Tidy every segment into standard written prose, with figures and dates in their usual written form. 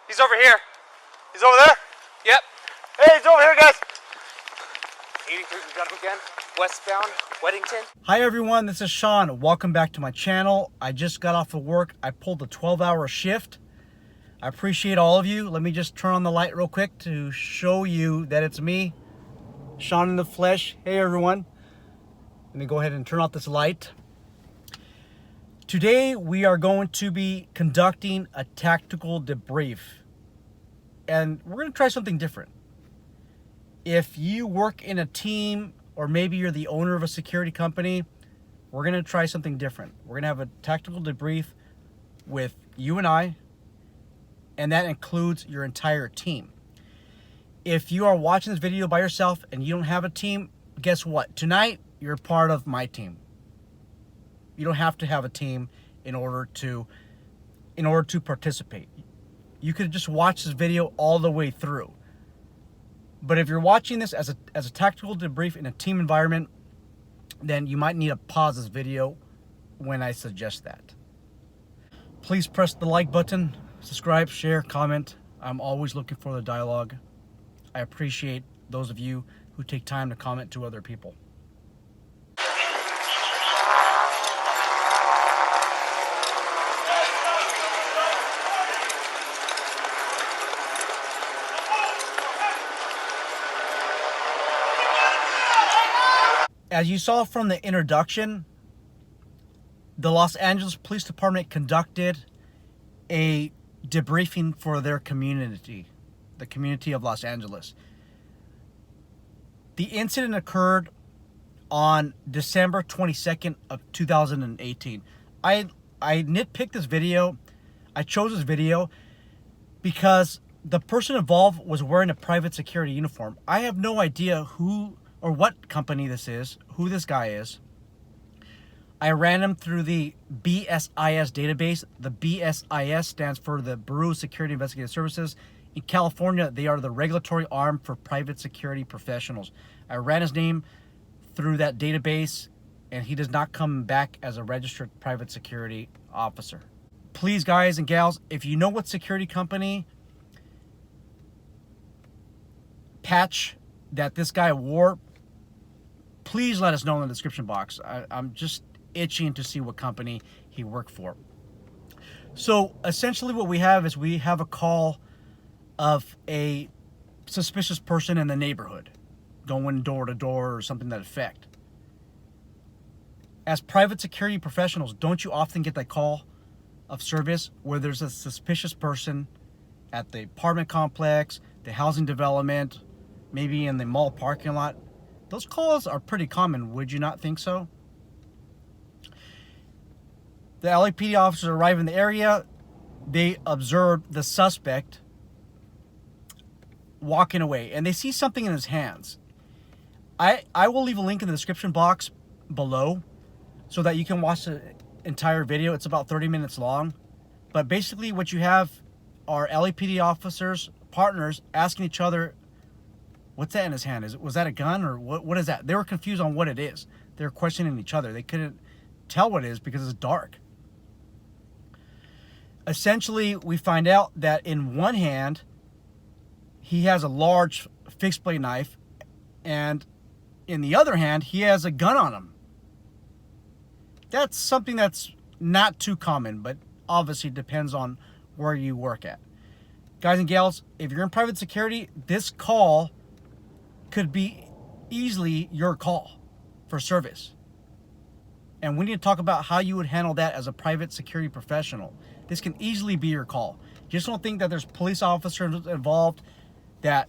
He's over here. He's over there? Yep. Hey, he's over here, guys. 83, we got him again. Westbound, Weddington. Hi everyone, this is Sean. Welcome back to my channel. I just got off of work. I pulled a 12-hour shift. I appreciate all of you. Let me just turn on the light real quick to show you that it's me, Sean in the flesh. Hey everyone. Let me go ahead and turn off this light. Today we are going to be conducting a tactical debrief. And we're going to try something different. If you work in a team, or maybe you're the owner of a security company, we're going to try something different. We're going to have a tactical debrief with you and I, and that includes your entire team. If you are watching this video by yourself and you don't have a team, guess what? Tonight, you're part of my team. You don't have to have a team in order to participate. You could just watch this video all the way through. But if you're watching this as a tactical debrief in a team environment, then you might need to pause this video when I suggest that. Please press the like button, subscribe, share, comment. I'm always looking for the dialogue. I appreciate those of you who take time to comment to other people. As you saw from the introduction, the Los Angeles Police Department conducted a debriefing for their community, the community of Los Angeles. The incident occurred on December 22nd of 2018. I nitpicked this video. I chose this video because the person involved was wearing a private security uniform. I have no idea who or what company this is, who this guy is. I ran him through the BSIS database. The BSIS stands for the Bureau of Security Investigative Services. In California, they are the regulatory arm for private security professionals. I ran his name through that database, and he does not come back as a registered private security officer. Please, guys and gals, if you know what security company patch that this guy wore, please let us know in the description box. I'm just itching to see what company he worked for. So essentially what we have is we have a call of a suspicious person in the neighborhood going door to door or something to that effect. As private security professionals, don't you often get that call of service where there's a suspicious person at the apartment complex, the housing development, maybe in the mall parking lot? Those calls are pretty common, would you not think so? The LAPD officers arrive in the area. They observe the suspect walking away, and they see something in his hands. I will leave a link in the description box below so that you can watch the entire video. It's about 30 minutes long. But basically what you have are LAPD officers, partners, asking each other, what's that in his hand? Was that a gun or what is that? They were confused on what it is. They were questioning each other. They couldn't tell what it is because it's dark. Essentially, we find out that in one hand, he has a large fixed blade knife, and in the other hand, he has a gun on him. That's something that's not too common, but obviously depends on where you work at. Guys and gals, if you're in private security, this call could be easily your call for service. And we need to talk about how you would handle that as a private security professional. This can easily be your call. Just don't think that there's police officers involved, that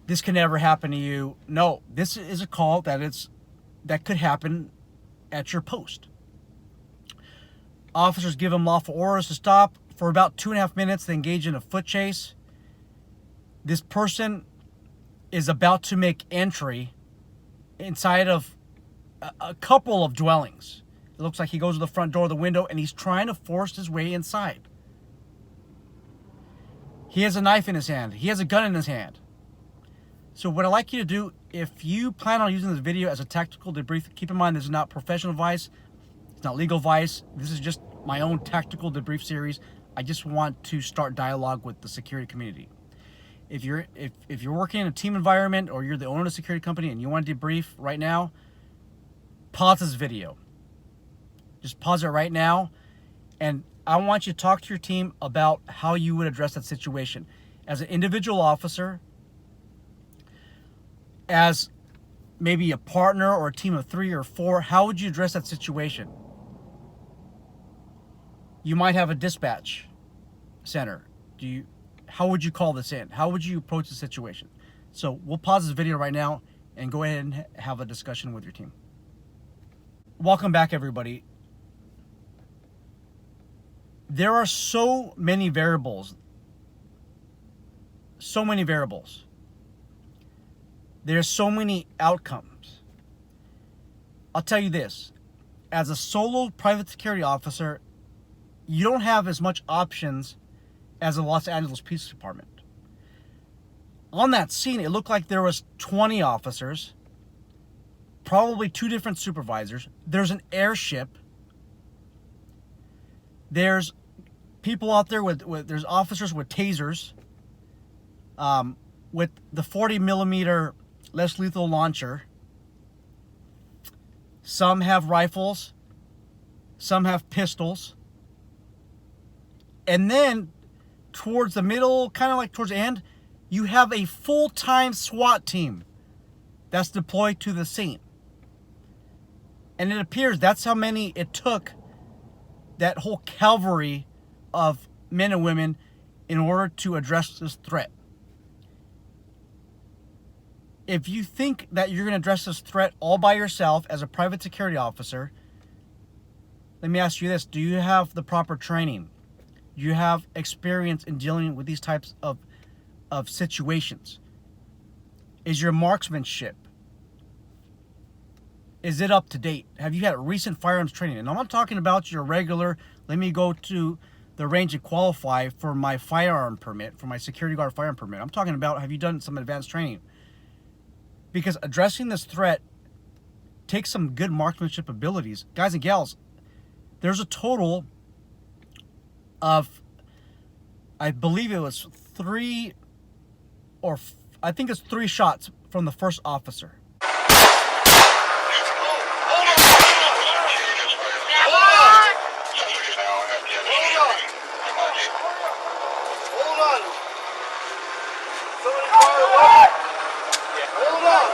this can never happen to you. No, this is a call that could happen at your post. Officers give them lawful orders to stop. For about 2.5 minutes, they engage in a foot chase. This person is about to make entry inside of a couple of dwellings. It looks like he goes to the front door of the window and he's trying to force his way inside. He has a knife in his hand. He has a gun in his hand. So what I'd like you to do, if you plan on using this video as a tactical debrief, keep in mind this is not professional advice. It's not legal advice. This is just my own tactical debrief series. I just want to start dialogue with the security community. If you're working in a team environment or you're the owner of a security company and you want to debrief right now, pause this video. Just pause it right now, and I want you to talk to your team about how you would address that situation. As an individual officer, as maybe a partner or a team of 3 or 4, how would you address that situation? You might have a dispatch center. How would you call this in? How would you approach the situation? So we'll pause this video right now and go ahead and have a discussion with your team. Welcome back, everybody. There are so many variables. So many variables. There's so many outcomes. I'll tell you this. As a solo private security officer, you don't have as much options as the Los Angeles Police Department. On that scene, it looked like there was 20 officers, probably 2 different supervisors. There's an airship. There's people out there there's officers with tasers, with the 40 millimeter less lethal launcher. Some have rifles, some have pistols. And then towards the middle, kind of like towards the end, you have a full-time SWAT team that's deployed to the scene. And it appears that's how many it took, that whole cavalry of men and women, in order to address this threat. If you think that you're going to address this threat all by yourself as a private security officer, let me ask you this. Do you have the proper training? Do you have experience in dealing with these types of situations? Is your marksmanship, is it up to date? Have you had recent firearms training? And I'm not talking about your regular, let me go to the range and qualify for my firearm permit, for my security guard firearm permit. I'm talking about, have you done some advanced training? Because addressing this threat takes some good marksmanship abilities. Guys and gals, there's a total of, I believe it was 3 shots from the first officer.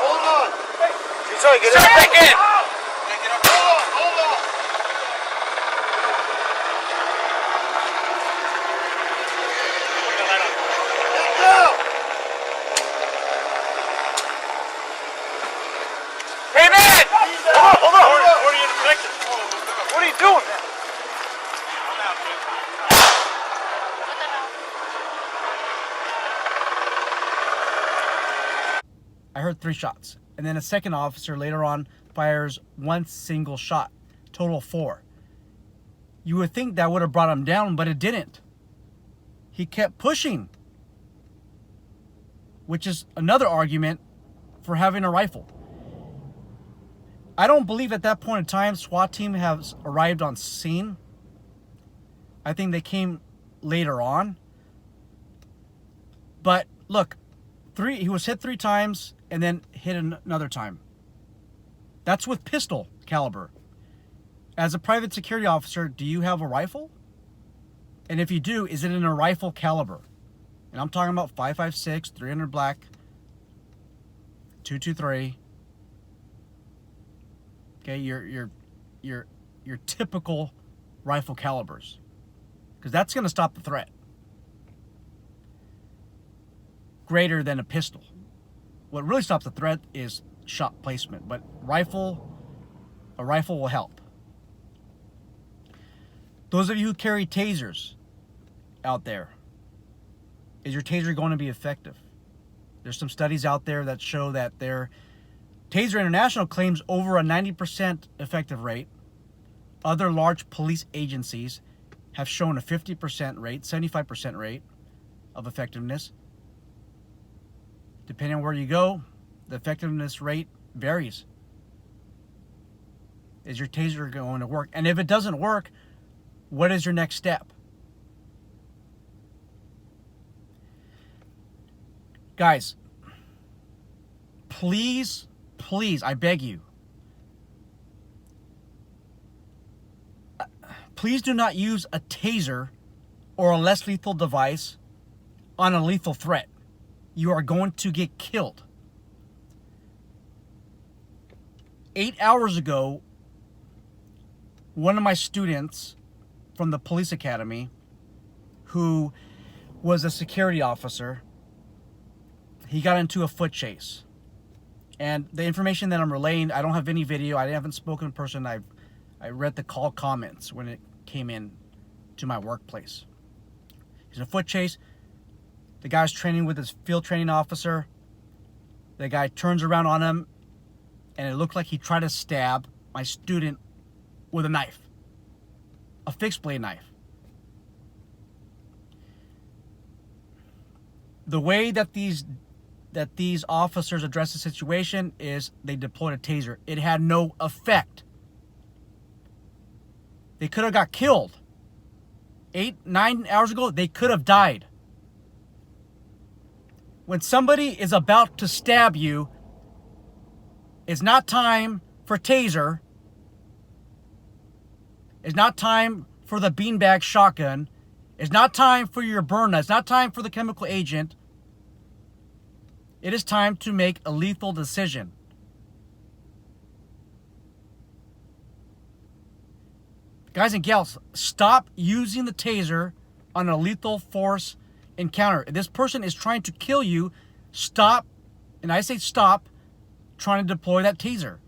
Hold on. He's trying to get back in. Hold on. Hey man! Hold on. Where are you connected? What are you doing? I heard 3 shots. And then a second officer later on fires 1 single shot. Total 4. You would think that would have brought him down, but it didn't. He kept pushing. Which is another argument for having a rifle. I don't believe at that point in time SWAT team has arrived on scene. I think they came later on. But look, he was hit 3 times and then hit another time. That's with pistol caliber. As a private security officer, do you have a rifle? And if you do, is it in a rifle caliber? And I'm talking about 5.56, 300 black, 223. Okay, your typical rifle calibers, because that's going to stop the threat. Greater than a pistol. What really stops the threat is shot placement, but a rifle will help. Those of you who carry tasers out there, is your taser going to be effective? There's some studies out there that show that their Taser International claims over a 90% effective rate. Other large police agencies have shown a 50% rate, 75% rate of effectiveness. Depending on where you go, the effectiveness rate varies. Is your taser going to work? And if it doesn't work, what is your next step? Guys, please, I beg you, please do not use a taser or a less lethal device on a lethal threat. You are going to get killed. 8 hours ago, one of my students from the police academy, who was a security officer, he got into a foot chase. And the information that I'm relaying, I don't have any video. I haven't spoken in person. I read the call comments when it came in to my workplace. He's in a foot chase. The guy's training with his field training officer. The guy turns around on him, and it looked like he tried to stab my student with a knife, a fixed blade knife. The way that these officers addressed the situation is they deployed a taser. It had no effect. They could have got killed. 8-9 hours ago, they could have died. When somebody is about to stab you, it's not time for taser. It's not time for the beanbag shotgun. It's not time for your burner. It's not time for the chemical agent. It is time to make a lethal decision. Guys and gals, stop using the taser on a lethal force encounter. If this person is trying to kill you, stop, and I say stop, trying to deploy that taser.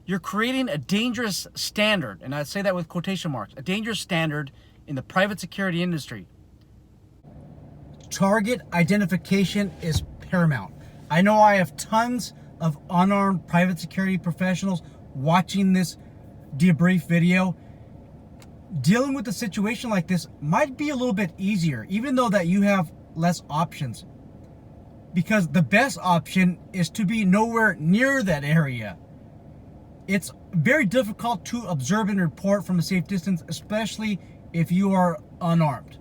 You're creating a dangerous standard, and I say that with quotation marks, a dangerous standard in the private security industry. Target identification is paramount. I know I have tons of unarmed private security professionals watching this debrief video. Dealing with a situation like this might be a little bit easier, even though that you have less options. Because the best option is to be nowhere near that area. It's very difficult to observe and report from a safe distance, especially if you are unarmed.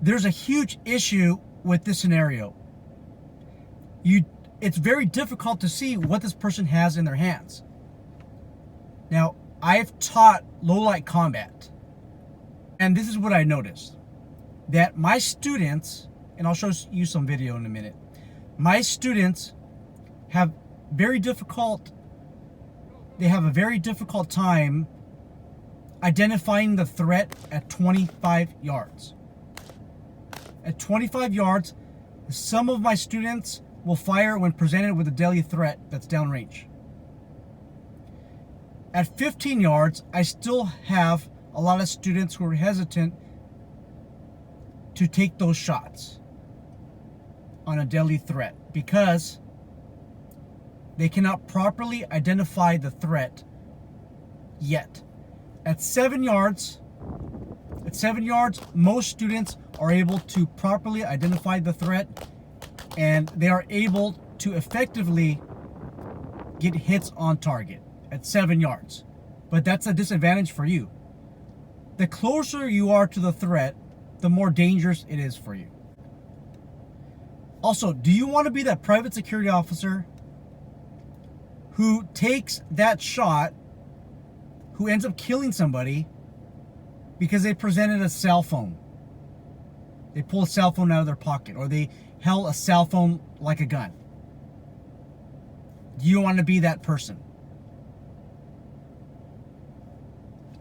There's a huge issue with this scenario. It's very difficult to see what this person has in their hands. Now, I've taught low-light combat, and this is what I noticed. That my students, and I'll show you some video in a minute, my students have a very difficult time identifying the threat at 25 yards. At 25 yards, some of my students will fire when presented with a deadly threat that's downrange. At 15 yards, I still have a lot of students who are hesitant to take those shots on a deadly threat because they cannot properly identify the threat yet. At 7 yards, most students are able to properly identify the threat, and they are able to effectively get hits on target at 7 yards. But that's a disadvantage for you. The closer you are to the threat, the more dangerous it is for you. Also, do you want to be that private security officer who takes that shot, who ends up killing somebody because they presented a cell phone? They pull a cell phone out of their pocket, or they held a cell phone like a gun. Do you want to be that person?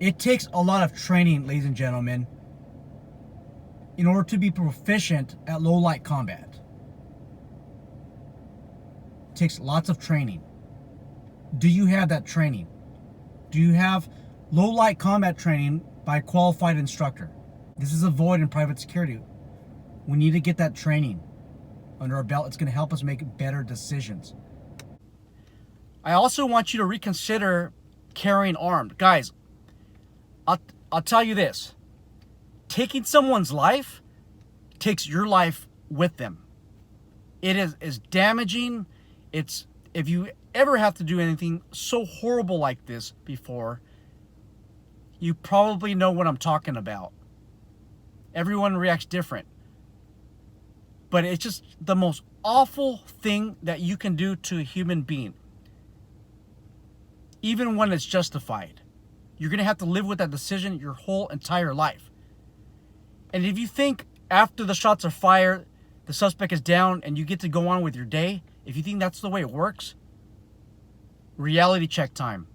It takes a lot of training, ladies and gentlemen, in order to be proficient at low-light combat. It takes lots of training. Do you have that training? Do you have low-light combat training by a qualified instructor? This is a void in private security. We need to get that training under our belt. It's going to help us make better decisions. I also want you to reconsider carrying armed. Guys, I'll tell you this. Taking someone's life takes your life with them. It is damaging. If you ever have to do anything so horrible like this before, you probably know what I'm talking about. Everyone reacts different. But it's just the most awful thing that you can do to a human being. Even when it's justified. You're going to have to live with that decision your whole entire life. And if you think after the shots are fired, the suspect is down and you get to go on with your day, if you think that's the way it works, reality check time.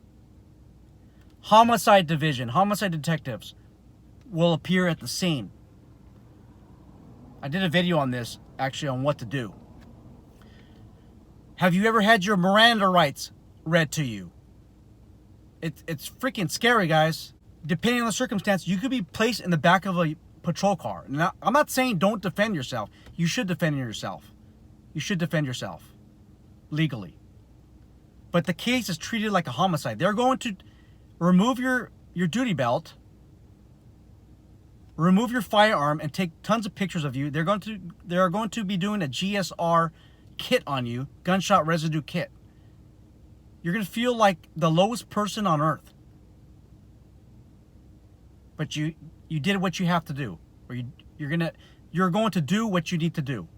Homicide division, homicide detectives will appear at the scene. I did a video on this, actually, on what to do. Have you ever had your Miranda rights read to you? It's freaking scary, guys. Depending on the circumstance, you could be placed in the back of a patrol car. Now, I'm not saying don't defend yourself. You should defend yourself. You should defend yourself legally. But the case is treated like a homicide. They're going to remove your duty belt, remove your firearm, and take tons of pictures of you. They are going to be doing a GSR kit on you, gunshot residue kit. You're going to feel like the lowest person on earth. But you did what you have to do. Or you're going to do what you need to do.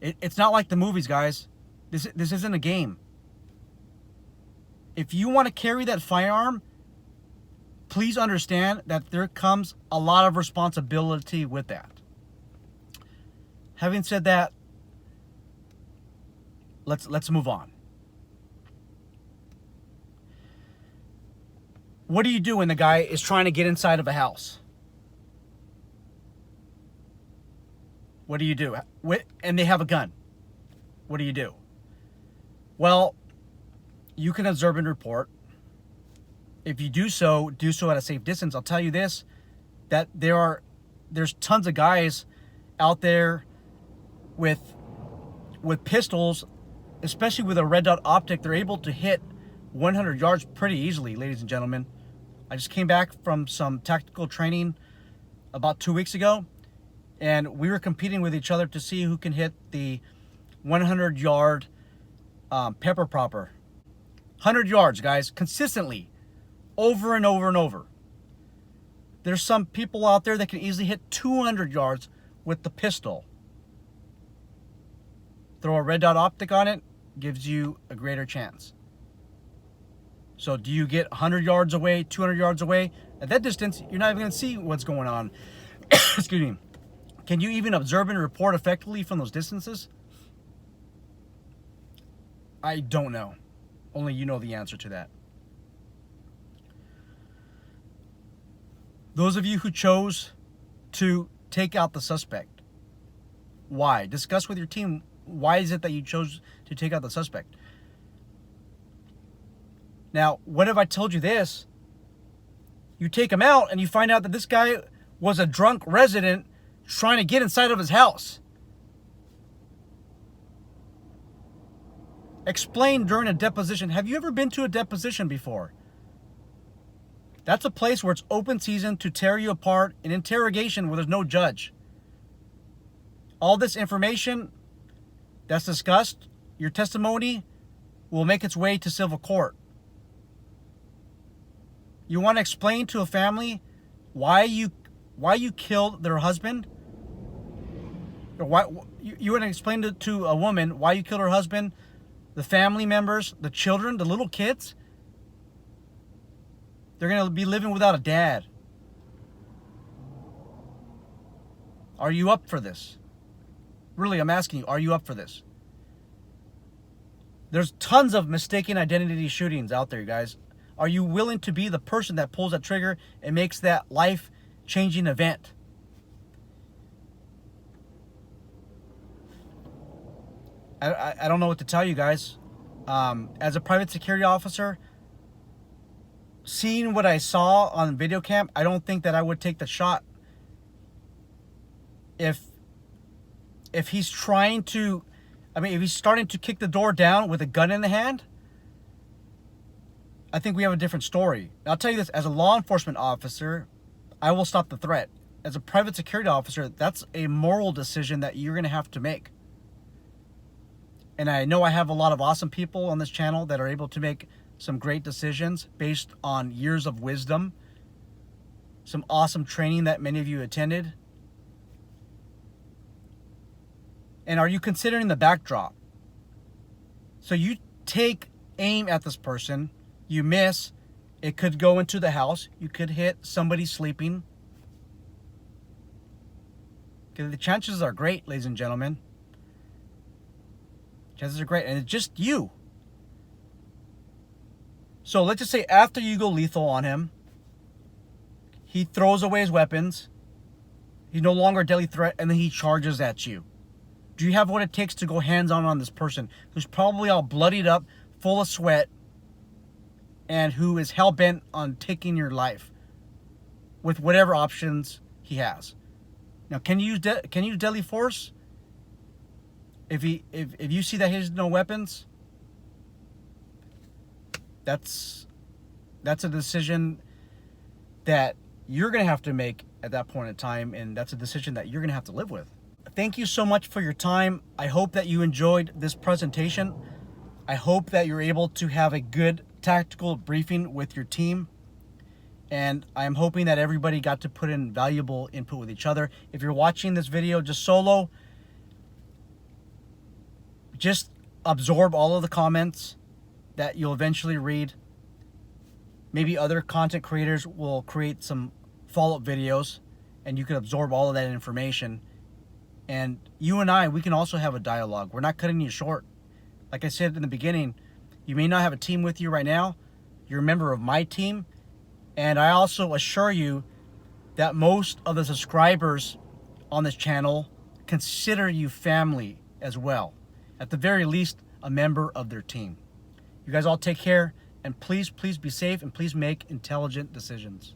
It's not like the movies, guys. This isn't a game. If you want to carry that firearm, please understand that there comes a lot of responsibility with that. Having said that, let's move on. What do you do when the guy is trying to get inside of a house? What do you do? And they have a gun. What do you do? Well, you can observe and report. If you do so at a safe distance. I'll tell you this, that there's tons of guys out there with pistols, especially with a red dot optic. They're able to hit 100 yards pretty easily, ladies and gentlemen. I just came back from some tactical training about 2 weeks ago, and we were competing with each other to see who can hit the 100-yard pepper popper. 100 yards, guys, consistently, over and over and over. There's some people out there that can easily hit 200 yards with the pistol. Throw a red dot optic on it, gives you a greater chance. So do you get 100 yards away, 200 yards away? At that distance, you're not even going to see what's going on. Excuse me. Can you even observe and report effectively from those distances? I don't know. Only you know the answer to that. Those of you who chose to take out the suspect, why? Discuss with your team, why is it that you chose to take out the suspect? Now, what if I told you this? You take him out and you find out that this guy was a drunk resident trying to get inside of his house. Explain during a deposition. Have you ever been to a deposition before? That's a place where it's open season to tear you apart, an interrogation where there's no judge. All this information that's discussed, your testimony, will make its way to civil court. You want to explain to a family why you killed their husband? Or why you want to explain to a woman why you killed her husband, the family members, the children, the little kids? They're going to be living without a dad. Are you up for this? Really, I'm asking you, are you up for this? There's tons of mistaken identity shootings out there, you guys. Are you willing to be the person that pulls that trigger and makes that life-changing event? I don't know what to tell you guys. As a private security officer, seeing what I saw on video cam, I don't think that I would take the shot. If he's trying to, if he's starting to kick the door down with a gun in the hand, I think we have a different story. I'll tell you this, as a law enforcement officer, I will stop the threat. As a private security officer, that's a moral decision that you're going to have to make. And I know I have a lot of awesome people on this channel that are able to make some great decisions based on years of wisdom, some awesome training that many of you attended. And are you considering the backdrop? So you take aim at this person, you miss, it could go into the house, you could hit somebody sleeping. Okay, the chances are great, ladies and gentlemen. Chances are great, and it's just you. So let's just say after you go lethal on him, he throws away his weapons, he's no longer a deadly threat, and then he charges at you. Do you have what it takes to go hands-on on this person who's probably all bloodied up, full of sweat, and who is hell-bent on taking your life with whatever options he has? Now, can you use deadly force if you see that he has no weapons? That's a decision that you're going to have to make at that point in time, and that's a decision that you're going to have to live with. Thank you so much for your time. I hope that you enjoyed this presentation. I hope that you're able to have a good tactical briefing with your team. And I'm hoping that everybody got to put in valuable input with each other. If you're watching this video just solo, just absorb all of the comments that you'll eventually read. Maybe other content creators will create some follow-up videos and you can absorb all of that information. And you and I, we can also have a dialogue. We're not cutting you short. Like I said in the beginning, you may not have a team with you right now. You're a member of my team. And I also assure you that most of the subscribers on this channel consider you family as well. At the very least, a member of their team. You guys all take care, and please be safe, and please make intelligent decisions.